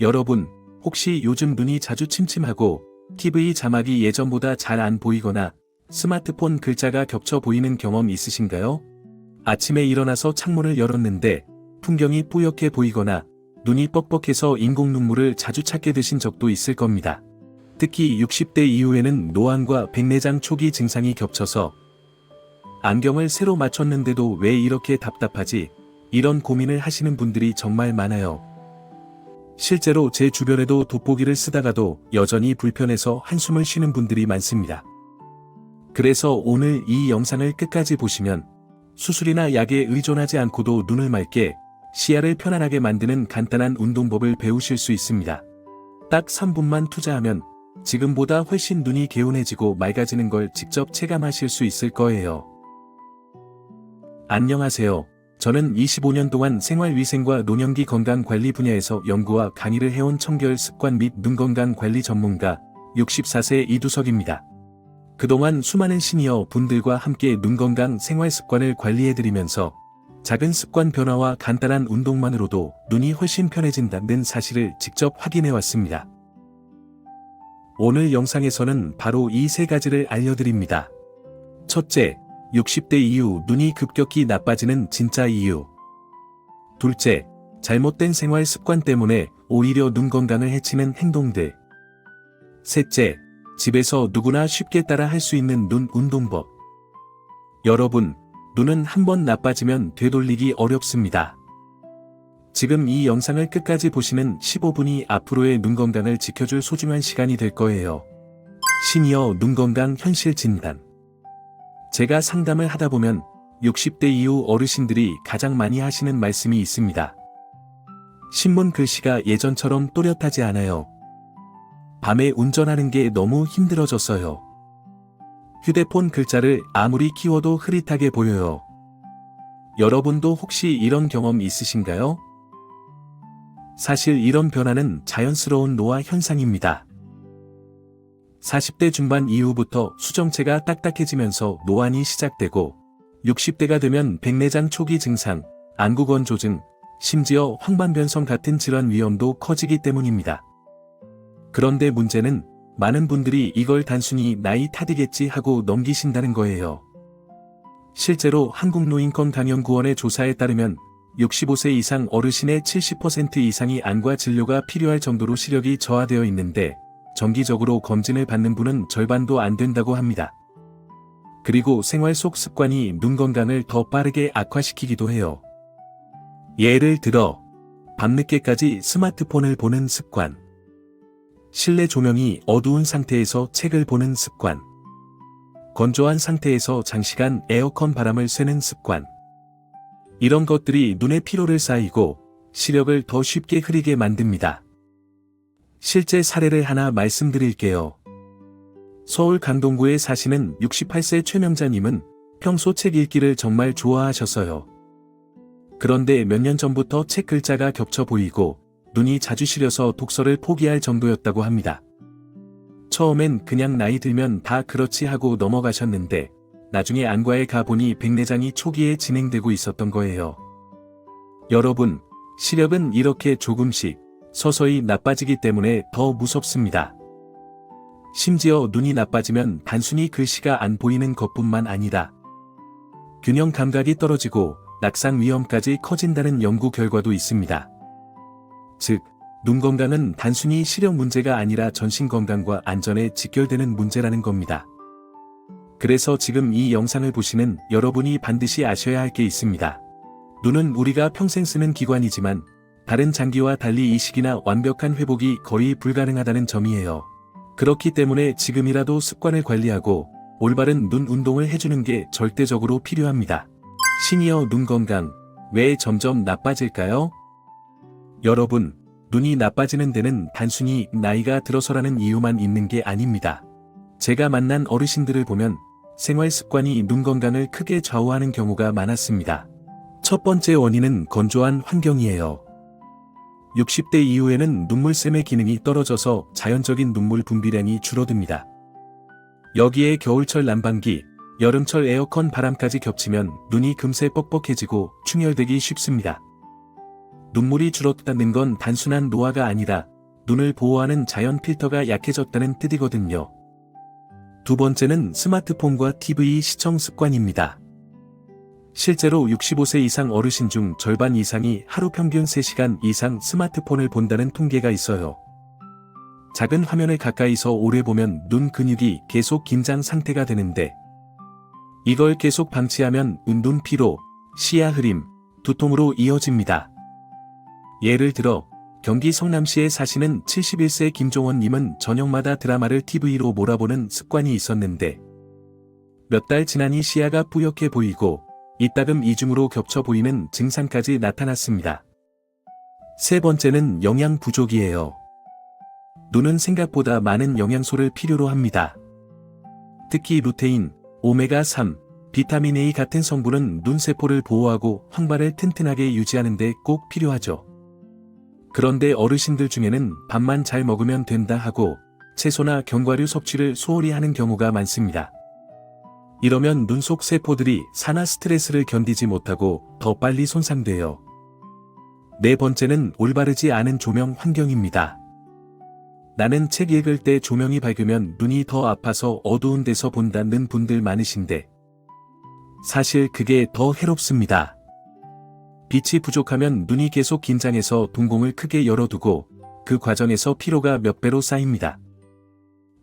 여러분, 혹시 요즘 눈이 자주 침침하고 TV 자막이 예전보다 잘 안 보이거나 스마트폰 글자가 겹쳐 보이는 경험 있으신가요? 아침에 일어나서 창문을 열었는데 풍경이 뿌옇게 보이거나 눈이 뻑뻑해서 인공 눈물을 자주 찾게 되신 적도 있을 겁니다. 특히 60대 이후에는 노안과 백내장 초기 증상이 겹쳐서 안경을 새로 맞췄는데도 왜 이렇게 답답하지? 이런 고민을 하시는 분들이 정말 많아요. 실제로 제 주변에도 돋보기를 쓰다가도 여전히 불편해서 한숨을 쉬는 분들이 많습니다. 그래서 오늘 이 영상을 끝까지 보시면 수술이나 약에 의존하지 않고도 눈을 맑게, 시야를 편안하게 만드는 간단한 운동법을 배우실 수 있습니다. 딱 3분만 투자하면 지금보다 훨씬 눈이 개운해지고 맑아지는 걸 직접 체감하실 수 있을 거예요. 안녕하세요. 저는 25년 동안 생활위생과 노년기 건강관리 분야에서 연구와 강의를 해온 청결 습관 및 눈건강 관리 전문가 64세 이두석입니다. 그동안 수많은 시니어 분들과 함께 눈건강 생활습관을 관리해드리면서 작은 습관 변화와 간단한 운동만으로도 눈이 훨씬 편해진다는 사실을 직접 확인해왔습니다. 오늘 영상에서는 바로 이 세 가지를 알려드립니다. 첫째, 60대 이후 눈이 급격히 나빠지는 진짜 이유. 둘째, 잘못된 생활 습관 때문에 오히려 눈 건강을 해치는 행동들. 셋째, 집에서 누구나 쉽게 따라 할 수 있는 눈 운동법. 여러분, 눈은 한번 나빠지면 되돌리기 어렵습니다. 지금 이 영상을 끝까지 보시는 15분이 앞으로의 눈 건강을 지켜줄 소중한 시간이 될 거예요. 시니어 눈 건강 현실 진단. 제가 상담을 하다 보면 60대 이후 어르신들이 가장 많이 하시는 말씀이 있습니다. 신문 글씨가 예전처럼 또렷하지 않아요. 밤에 운전하는 게 너무 힘들어졌어요. 휴대폰 글자를 아무리 키워도 흐릿하게 보여요. 여러분도 혹시 이런 경험 있으신가요? 사실 이런 변화는 자연스러운 노화 현상입니다. 40대 중반 이후부터 수정체가 딱딱해지면서 노안이 시작되고 60대가 되면 백내장 초기 증상, 안구건조증, 심지어 황반변성 같은 질환 위험도 커지기 때문입니다. 그런데 문제는 많은 분들이 이걸 단순히 나이 탓이겠지 하고 넘기신다는 거예요. 실제로 한국노인건강연구원의 조사에 따르면 65세 이상 어르신의 70% 이상이 안과 진료가 필요할 정도로 시력이 저하되어 있는데 정기적으로 검진을 받는 분은 절반도 안 된다고 합니다. 그리고 생활 속 습관이 눈 건강을 더 빠르게 악화시키기도 해요. 예를 들어 밤늦게까지 스마트폰을 보는 습관, 실내 조명이 어두운 상태에서 책을 보는 습관, 건조한 상태에서 장시간 에어컨 바람을 쐬는 습관. 이런 것들이 눈에 피로를 쌓이고 시력을 더 쉽게 흐리게 만듭니다. 실제 사례를 하나 말씀드릴게요. 서울 강동구에 사시는 68세 최명자님은 평소 책 읽기를 정말 좋아하셨어요. 그런데 몇 년 전부터 책 글자가 겹쳐 보이고 눈이 자주 시려서 독서를 포기할 정도였다고 합니다. 처음엔 그냥 나이 들면 다 그렇지 하고 넘어가셨는데 나중에 안과에 가보니 백내장이 초기에 진행되고 있었던 거예요. 여러분, 시력은 이렇게 조금씩 서서히 나빠지기 때문에 더 무섭습니다. 심지어 눈이 나빠지면 단순히 글씨가 안 보이는 것뿐만 아니라 균형 감각이 떨어지고 낙상 위험까지 커진다는 연구 결과도 있습니다. 즉, 눈 건강은 단순히 시력 문제가 아니라 전신 건강과 안전에 직결되는 문제라는 겁니다. 그래서 지금 이 영상을 보시는 여러분이 반드시 아셔야 할 게 있습니다. 눈은 우리가 평생 쓰는 기관이지만 다른 장기와 달리 이식이나 완벽한 회복이 거의 불가능하다는 점이에요. 그렇기 때문에 지금이라도 습관을 관리하고 올바른 눈 운동을 해주는 게 절대적으로 필요합니다. 시니어 눈 건강, 왜 점점 나빠질까요? 여러분, 눈이 나빠지는 데는 단순히 나이가 들어서라는 이유만 있는 게 아닙니다. 제가 만난 어르신들을 보면 생활 습관이 눈 건강을 크게 좌우하는 경우가 많았습니다. 첫 번째 원인은 건조한 환경이에요. 60대 이후에는 눈물샘의 기능이 떨어져서 자연적인 눈물 분비량이 줄어듭니다. 여기에 겨울철 난방기, 여름철 에어컨 바람까지 겹치면 눈이 금세 뻑뻑해지고 충혈되기 쉽습니다. 눈물이 줄었다는 건 단순한 노화가 아니라 눈을 보호하는 자연 필터가 약해졌다는 뜻이거든요. 두 번째는 스마트폰과 TV 시청 습관입니다. 실제로 65세 이상 어르신 중 절반 이상이 하루 평균 3시간 이상 스마트폰을 본다는 통계가 있어요. 작은 화면을 가까이서 오래 보면 눈 근육이 계속 긴장 상태가 되는데, 이걸 계속 방치하면 눈 피로, 시야 흐림, 두통으로 이어집니다. 예를 들어 경기 성남시에 사시는 71세 김종원님은 저녁마다 드라마를 TV로 몰아보는 습관이 있었는데, 몇 달 지나니 시야가 뿌옇게 보이고 이따금 이중으로 겹쳐 보이는 증상까지 나타났습니다. 세 번째는 영양 부족이에요. 눈은 생각보다 많은 영양소를 필요로 합니다. 특히 루테인, 오메가3, 비타민 A 같은 성분은 눈세포를 보호하고 황발을 튼튼하게 유지하는 데 꼭 필요하죠. 그런데 어르신들 중에는 밥만 잘 먹으면 된다 하고 채소나 견과류 섭취를 소홀히 하는 경우가 많습니다. 이러면 눈 속 세포들이 산화 스트레스를 견디지 못하고 더 빨리 손상돼요. 네 번째는 올바르지 않은 조명 환경입니다. 나는 책 읽을 때 조명이 밝으면 눈이 더 아파서 어두운 데서 본다는 분들 많으신데, 사실 그게 더 해롭습니다. 빛이 부족하면 눈이 계속 긴장해서 동공을 크게 열어두고 그 과정에서 피로가 몇 배로 쌓입니다.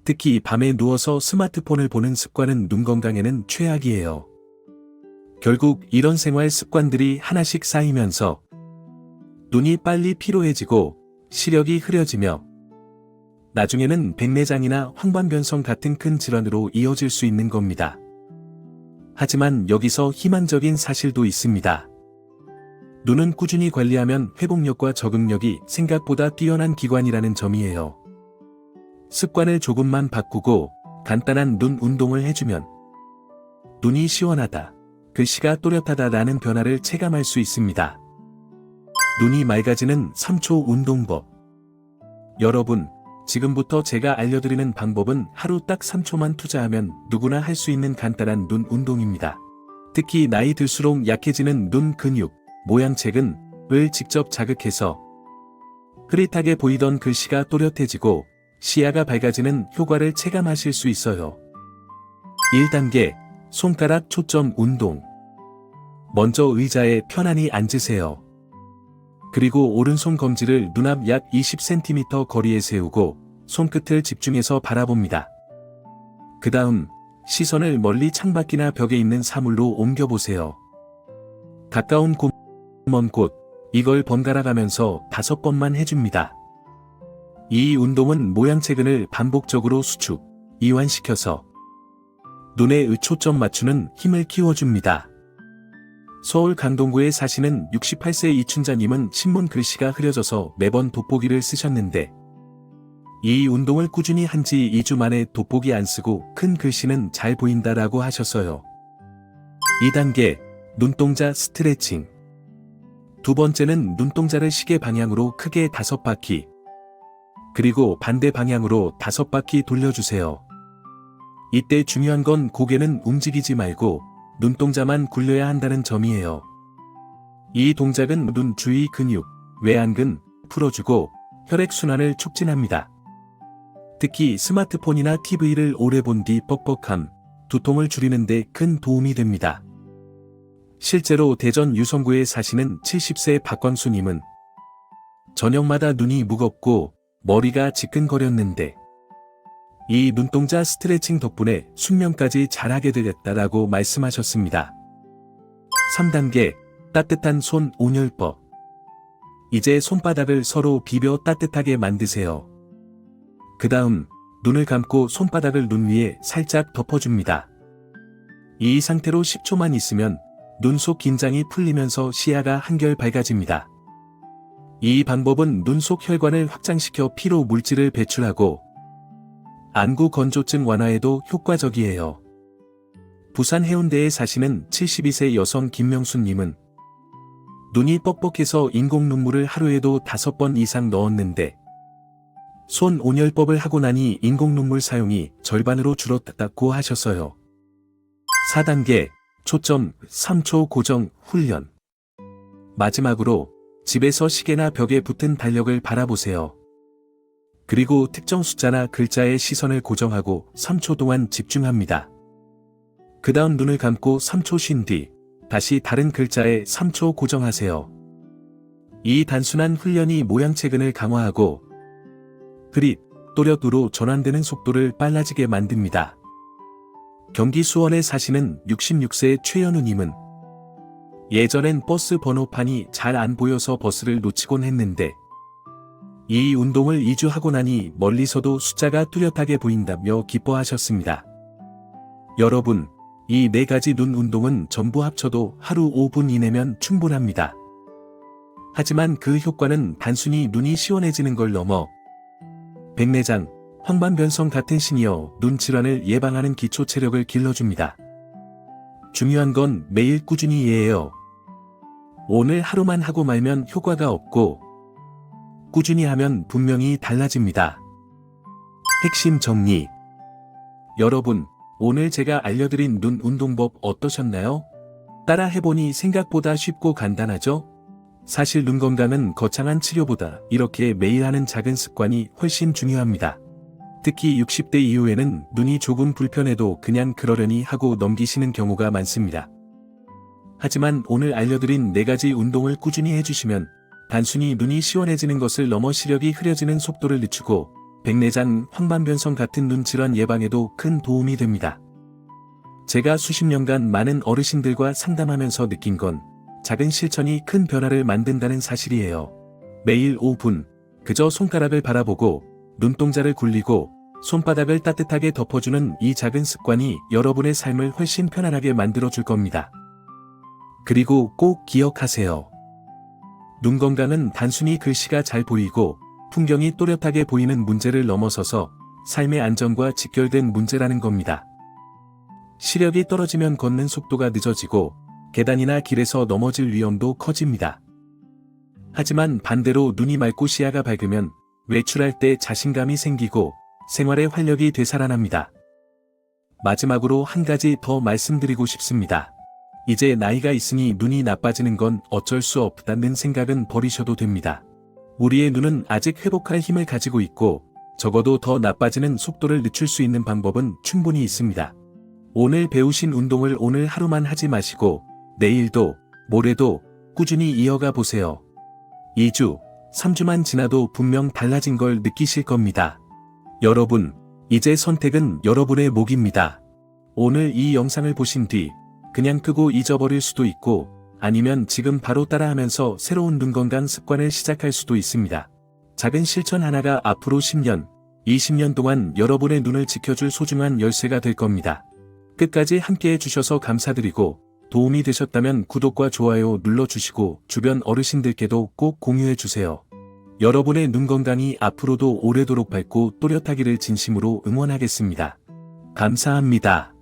특히 밤에 누워서 스마트폰을 보는 습관은 눈 건강에는 최악이에요. 결국 이런 생활 습관들이 하나씩 쌓이면서 눈이 빨리 피로해지고 시력이 흐려지며 나중에는 백내장이나 황반변성 같은 큰 질환으로 이어질 수 있는 겁니다. 하지만 여기서 희망적인 사실도 있습니다. 눈은 꾸준히 관리하면 회복력과 적응력이 생각보다 뛰어난 기관이라는 점이에요. 습관을 조금만 바꾸고 간단한 눈 운동을 해주면 눈이 시원하다, 글씨가 또렷하다라는 변화를 체감할 수 있습니다. 눈이 맑아지는 3초 운동법. 여러분, 지금부터 제가 알려드리는 방법은 하루 딱 3초만 투자하면 누구나 할 수 있는 간단한 눈 운동입니다. 특히 나이 들수록 약해지는 눈 근육, 모양책은 직접 자극해서 흐릿하게 보이던 글씨가 또렷해지고 시야가 밝아지는 효과를 체감하실 수 있어요. 1단계, 손가락 초점 운동. 먼저 의자에 편안히 앉으세요. 그리고 오른손 검지를 눈앞 약 20cm 거리에 세우고 손끝을 집중해서 바라봅니다. 그 다음 시선을 멀리 창밖이나 벽에 있는 사물로 옮겨보세요. 가까운 곳, 먼 곳, 이걸 번갈아 가면서 5번만 해줍니다. 이 운동은 모양체근을 반복적으로 수축, 이완시켜서 눈에 초점 맞추는 힘을 키워줍니다. 서울 강동구에 사시는 68세 이춘자님은 신문 글씨가 흐려져서 매번 돋보기를 쓰셨는데, 이 운동을 꾸준히 한 지 2주 만에 돋보기 안 쓰고 큰 글씨는 잘 보인다라고 하셨어요. 2단계, 눈동자 스트레칭. 두 번째는 눈동자를 시계 방향으로 크게 5바퀴, 그리고 반대 방향으로 5바퀴 돌려주세요. 이때 중요한 건 고개는 움직이지 말고 눈동자만 굴려야 한다는 점이에요. 이 동작은 눈 주위 근육, 외안근 풀어주고 혈액순환을 촉진합니다. 특히 스마트폰이나 TV를 오래 본 뒤 뻑뻑함, 두통을 줄이는 데 큰 도움이 됩니다. 실제로 대전 유성구에 사시는 70세 박광수님은 저녁마다 눈이 무겁고 머리가 지끈거렸는데 이 눈동자 스트레칭 덕분에 숙면까지 잘하게 되겠다라고 말씀하셨습니다. 3단계, 따뜻한 손 온열법. 이제 손바닥을 서로 비벼 따뜻하게 만드세요. 그 다음 눈을 감고 손바닥을 눈 위에 살짝 덮어줍니다. 이 상태로 10초만 있으면 눈 속 긴장이 풀리면서 시야가 한결 밝아집니다. 이 방법은 눈 속 혈관을 확장시켜 피로 물질을 배출하고 안구 건조증 완화에도 효과적이에요. 부산 해운대에 사시는 72세 여성 김명수님은 눈이 뻑뻑해서 인공 눈물을 하루에도 5번 이상 넣었는데 손 온열법을 하고 나니 인공 눈물 사용이 절반으로 줄었다고 하셨어요. 4단계, 초점 3초 고정 훈련. 마지막으로 집에서 시계나 벽에 붙은 달력을 바라보세요. 그리고 특정 숫자나 글자에 시선을 고정하고 3초 동안 집중합니다. 그 다음 눈을 감고 3초 쉰 뒤 다시 다른 글자에 3초 고정하세요. 이 단순한 훈련이 모양체근을 강화하고 그립, 또렷으로 전환되는 속도를 빨라지게 만듭니다. 경기 수원에 사시는 66세 최연우님은 예전엔 버스 번호판이 잘 안 보여서 버스를 놓치곤 했는데 이 운동을 2주 하고 나니 멀리서도 숫자가 뚜렷하게 보인다며 기뻐하셨습니다. 여러분, 이 4가지 눈 운동은 전부 합쳐도 하루 5분 이내면 충분합니다. 하지만 그 효과는 단순히 눈이 시원해지는 걸 넘어 백내장, 황반변성 같은 시니어 눈 질환을 예방하는 기초 체력을 길러줍니다. 중요한 건 매일 꾸준히예요. 오늘 하루만 하고 말면 효과가 없고 꾸준히 하면 분명히 달라집니다. 핵심 정리. 여러분, 오늘 제가 알려드린 눈 운동법 어떠셨나요? 따라 해보니 생각보다 쉽고 간단하죠? 사실 눈 건강은 거창한 치료보다 이렇게 매일 하는 작은 습관이 훨씬 중요합니다. 특히 60대 이후에는 눈이 조금 불편해도 그냥 그러려니 하고 넘기시는 경우가 많습니다. 하지만 오늘 알려드린 4가지 운동을 꾸준히 해주시면 단순히 눈이 시원해지는 것을 넘어 시력이 흐려지는 속도를 늦추고 백내장, 황반변성 같은 눈 질환 예방에도 큰 도움이 됩니다. 제가 수십 년간 많은 어르신들과 상담하면서 느낀 건 작은 실천이 큰 변화를 만든다는 사실이에요. 매일 5분, 그저 손가락을 바라보고 눈동자를 굴리고 손바닥을 따뜻하게 덮어주는 이 작은 습관이 여러분의 삶을 훨씬 편안하게 만들어줄 겁니다. 그리고 꼭 기억하세요. 눈 건강은 단순히 글씨가 잘 보이고 풍경이 또렷하게 보이는 문제를 넘어서서 삶의 안전과 직결된 문제라는 겁니다. 시력이 떨어지면 걷는 속도가 늦어지고 계단이나 길에서 넘어질 위험도 커집니다. 하지만 반대로 눈이 맑고 시야가 밝으면 외출할 때 자신감이 생기고 생활의 활력이 되살아납니다. 마지막으로 한 가지 더 말씀드리고 싶습니다. 이제 나이가 있으니 눈이 나빠지는 건 어쩔 수 없다는 생각은 버리셔도 됩니다. 우리의 눈은 아직 회복할 힘을 가지고 있고 적어도 더 나빠지는 속도를 늦출 수 있는 방법은 충분히 있습니다. 오늘 배우신 운동을 오늘 하루만 하지 마시고 내일도 모레도 꾸준히 이어가 보세요. 2주, 3주만 지나도 분명 달라진 걸 느끼실 겁니다. 여러분, 이제 선택은 여러분의 몫입니다. 오늘 이 영상을 보신 뒤 그냥 끄고 잊어버릴 수도 있고 아니면 지금 바로 따라하면서 새로운 눈 건강 습관을 시작할 수도 있습니다. 작은 실천 하나가 앞으로 10년, 20년 동안 여러분의 눈을 지켜줄 소중한 열쇠가 될 겁니다. 끝까지 함께해 주셔서 감사드리고 도움이 되셨다면 구독과 좋아요 눌러주시고 주변 어르신들께도 꼭 공유해 주세요. 여러분의 눈 건강이 앞으로도 오래도록 밝고 또렷하기를 진심으로 응원하겠습니다. 감사합니다.